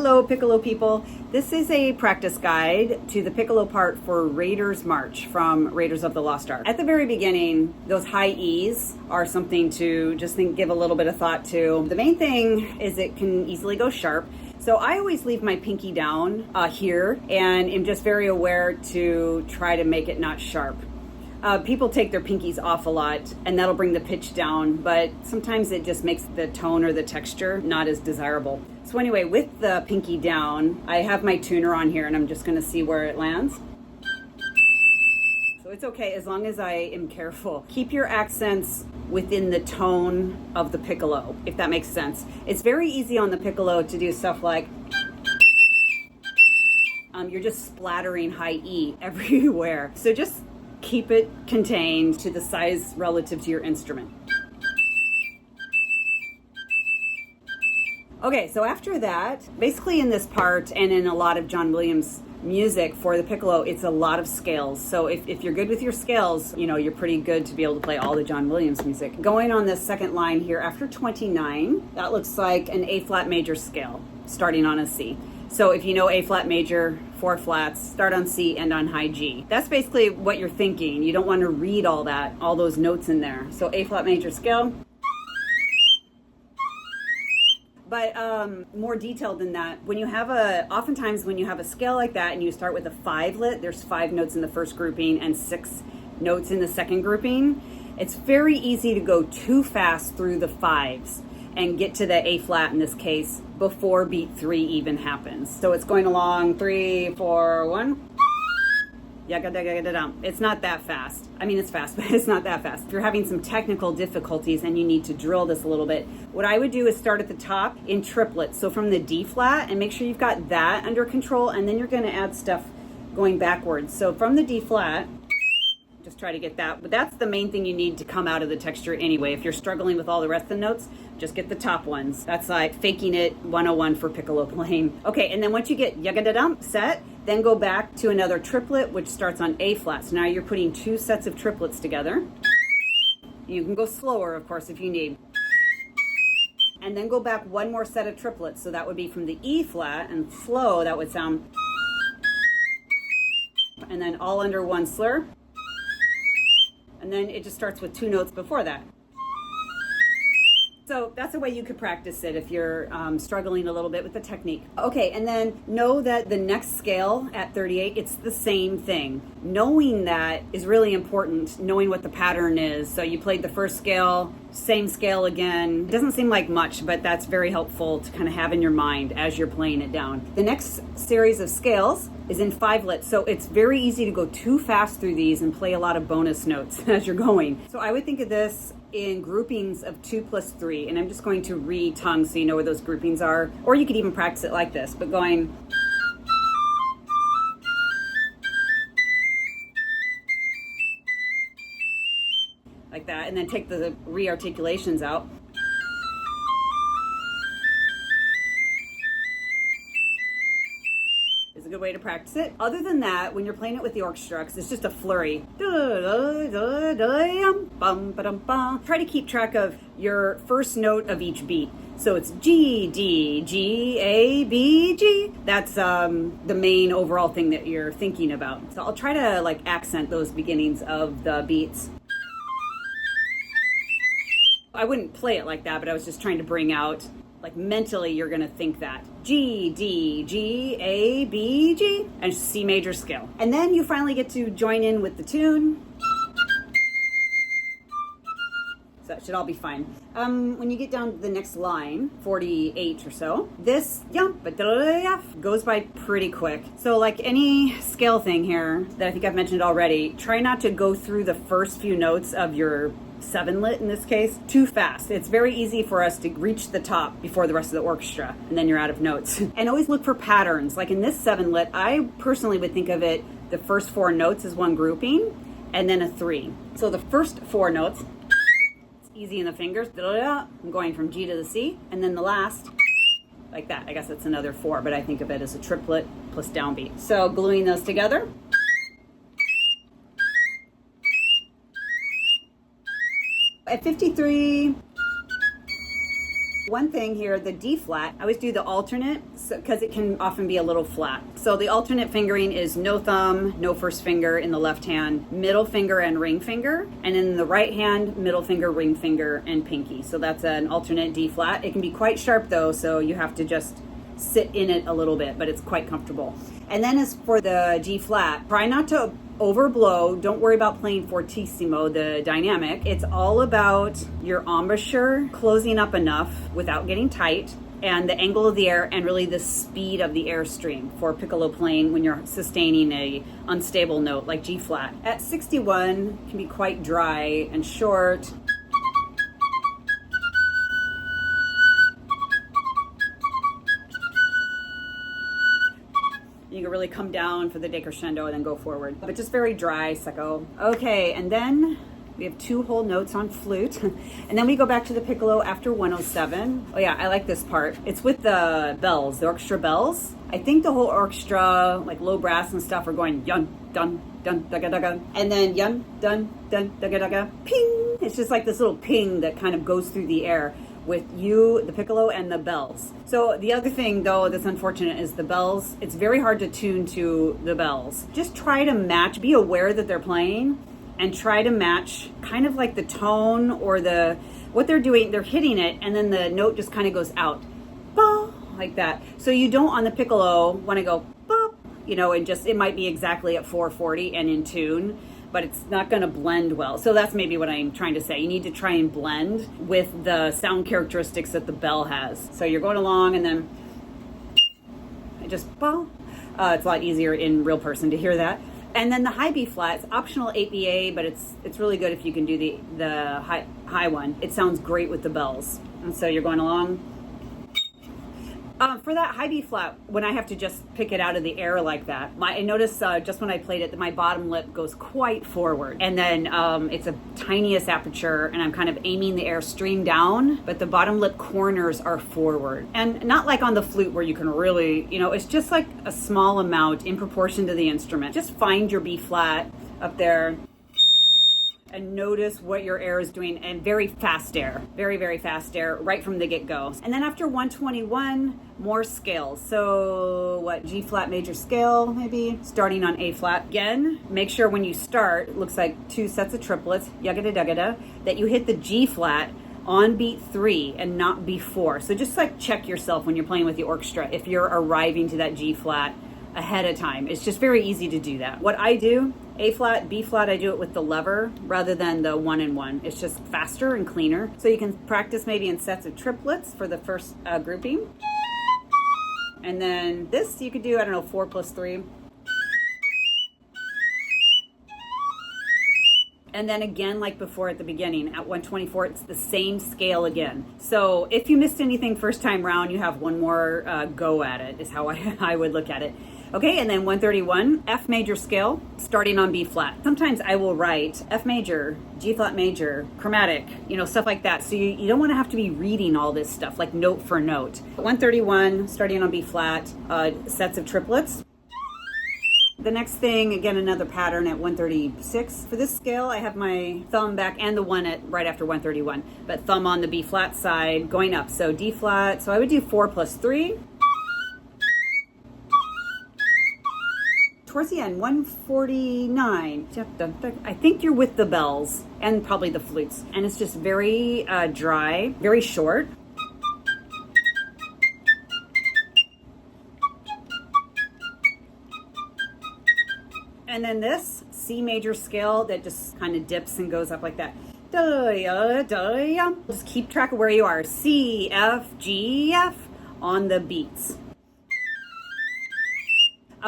Hello, Piccolo people. This is a practice guide to the Piccolo part for Raiders March from Raiders of the Lost Ark. At the very beginning, those high E's are something to just give a little bit of thought to. The main thing is it can easily go sharp. So I always leave my pinky down here and am just very aware to try to make it not sharp. People take their pinkies off a lot and that'll bring the pitch down, but sometimes it just makes the tone or the texture not as desirable. So anyway, with the pinky down, I have my tuner on here and I'm just gonna see where it lands. So it's okay as long as I am careful. Keep your accents within the tone of the piccolo, if that makes sense. It's very easy on the piccolo to do stuff like you're just splattering high E everywhere. So just keep it contained to the size relative to your instrument. Okay, so after that, basically in this part and in a lot of John Williams music for the piccolo, it's a lot of scales. So if you're good with your scales, you know, you're pretty good to be able to play all the John Williams music. Going on this second line here, after 29, that looks like an A flat major scale, starting on a C. So if you know A flat major, 4 flats, start on C, end on high G. That's basically what you're thinking. You don't want to read all those notes in there. So A flat major scale. But more detailed than that, when you have oftentimes when you have a scale like that and you start with a 5-lit, there's 5 notes in the first grouping and 6 notes in the second grouping. It's very easy to go too fast through the 5s and get to the A flat in this case before beat 3 even happens. So it's going along 3, 4, 1. It's not that fast. I mean, it's fast, but it's not that fast. If you're having some technical difficulties and you need to drill this a little bit, what I would do is start at the top in triplets. So from the D flat, and make sure you've got that under control, and then you're gonna add stuff going backwards. So from the D flat, just try to get that, but that's the main thing you need to come out of the texture anyway. If you're struggling with all the rest of the notes, just get the top ones. That's like faking it 101 for piccolo playing. Okay, and then once you get yagadadum set, then go back to another triplet, which starts on A flat. So now you're putting 2 sets of triplets together. You can go slower, of course, if you need. And then go back 1 more set of triplets. So that would be from the E flat, and slow, that would sound. And then all under 1 slur. And then it just starts with 2 notes before that. So that's a way you could practice it if you're struggling a little bit with the technique. Okay, and then know that the next scale at 38, it's the same thing. Knowing that is really important, knowing what the pattern is. So you played the first scale, same scale again. It doesn't seem like much, but that's very helpful to kind of have in your mind as you're playing it down. The next series of scales is in 5-lit, so it's very easy to go too fast through these and play a lot of bonus notes as you're going. So I would think of this in groupings of 2 plus 3, and I'm just going to re-tongue so you know where those groupings are, or you could even practice it like this, but going like that, and then take the re-articulations out. Is a good way to practice it. Other than that, when you're playing it with the orchestra, because it's just a flurry. Try to keep track of your first note of each beat. So it's G, D, G, A, B, G. That's the main overall thing that you're thinking about. So I'll try to like accent those beginnings of the beats. I wouldn't play it like that, but I was just trying to bring out, like mentally you're gonna think that. G, D, G, A, B, G, and C major scale. And then you finally get to join in with the tune. So that should all be fine. When you get down to the next line, 48 or so, this goes by pretty quick. So like any scale thing here that I think I've mentioned already, try not to go through the first few notes of your 7-lit in this case too fast. It's very easy for us to reach the top before the rest of the orchestra, and then you're out of notes. And always look for patterns. Like in this 7-lit, I personally would think of it, the first 4 notes as one grouping, and then a 3. So the first 4 notes, it's easy in the fingers. I'm going from G to the C, and then the last, like that. I guess that's another 4, but I think of it as a triplet plus downbeat. So gluing those together. At 53, One thing here, the D flat, I always do the alternate because it can often be a little flat. So the alternate fingering is no thumb, no first finger in the left hand, middle finger and ring finger, and in the right hand, middle finger, ring finger, and pinky. So that's an alternate D flat. It can be quite sharp though, so you have to just sit in it a little bit, but it's quite comfortable. And then as for the G flat, try not to overblow. Don't worry about playing fortissimo, the dynamic. It's all about your embouchure closing up enough without getting tight, and the angle of the air, and really the speed of the airstream for piccolo playing when you're sustaining a unstable note like G flat. At 61 can be quite dry and short. You can really come down for the decrescendo and then go forward. But just very dry, secco. Okay, and then we have 2 whole notes on flute. And then we go back to the piccolo after 107. Oh yeah, I like this part. It's with the bells, the orchestra bells. I think the whole orchestra, like low brass and stuff, are going yun, dun, dun, daga, daga. And then yun, dun, dun, daga, daga, ping. It's just like this little ping that kind of goes through the air with you, the piccolo, and the bells. So the other thing though that's unfortunate is the bells. It's very hard to tune to the bells. Just try to match, be aware that they're playing, and try to match kind of like the tone or the what they're doing. They're hitting it and then the note just kind of goes out, bah, like that. So you don't on the piccolo want to go bop, you know, and just it might be exactly at 440 and in tune, but it's not going to blend well. So that's maybe what I'm trying to say. You need to try and blend with the sound characteristics that the bell has. So you're going along and then just bah. It's a lot easier in real person to hear that. And then the high B flat, it's optional 8BA, but it's really good if you can do the high one. It sounds great with the bells. And so you're going along. For that high B flat, when I have to just pick it out of the air like that, I notice just when I played it that my bottom lip goes quite forward. And then it's a tiniest aperture and I'm kind of aiming the air stream down, but the bottom lip corners are forward. And not like on the flute where you can really, you know, it's just like a small amount in proportion to the instrument. Just find your B flat up there and notice what your air is doing, and very fast air, very, very fast air right from the get-go. And then after 121, more scales. So what, G flat major scale maybe, starting on A flat. Again, make sure when you start, it looks like 2 sets of triplets, yagada dagada, that you hit the G flat on beat 3 and not before. So just like check yourself when you're playing with the orchestra if you're arriving to that G flat ahead of time. It's just very easy to do that. What I do, A flat, B flat, I do it with the lever rather than the 1-in-1. It's just faster and cleaner. So you can practice maybe in sets of triplets for the first grouping. And then this you could do, I don't know, 4 plus 3. And then again, like before at the beginning, at 124, it's the same scale again. So if you missed anything first time round, you have one more go at it, is how I would look at it. Okay, and then 131, F major scale, starting on B flat. Sometimes I will write F major, G flat major, chromatic, you know, stuff like that. So you don't want to have to be reading all this stuff, like note for note. 131, starting on B flat, sets of triplets. The next thing, again, another pattern at 136. For this scale, I have my thumb back and the one at right after 131, but thumb on the B flat side going up. So D flat, so I would do 4 plus 3. Towards the end, 149. I think you're with the bells and probably the flutes. And it's just very dry, very short. And then this C major scale that just kind of dips and goes up like that. Just keep track of where you are. C, F, G, F on the beats.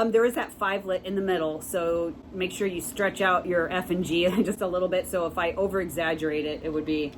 There is that 5-lit in the middle, so make sure you stretch out your F and G just a little bit. So if I over-exaggerate it, it would be...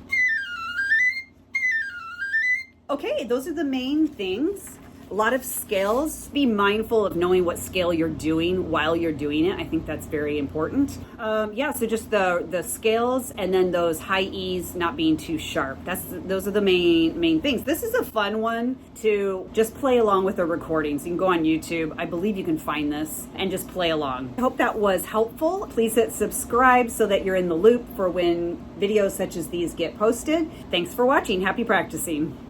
Okay, those are the main things. A lot of scales. Be mindful of knowing what scale you're doing while you're doing it. I think that's very important. Yeah, so just the scales and then those high E's not being too sharp. Those are the main things. This is a fun one to just play along with the recordings. You can go on YouTube. I believe you can find this and just play along. I hope that was helpful. Please hit subscribe so that you're in the loop for when videos such as these get posted. Thanks for watching. Happy practicing.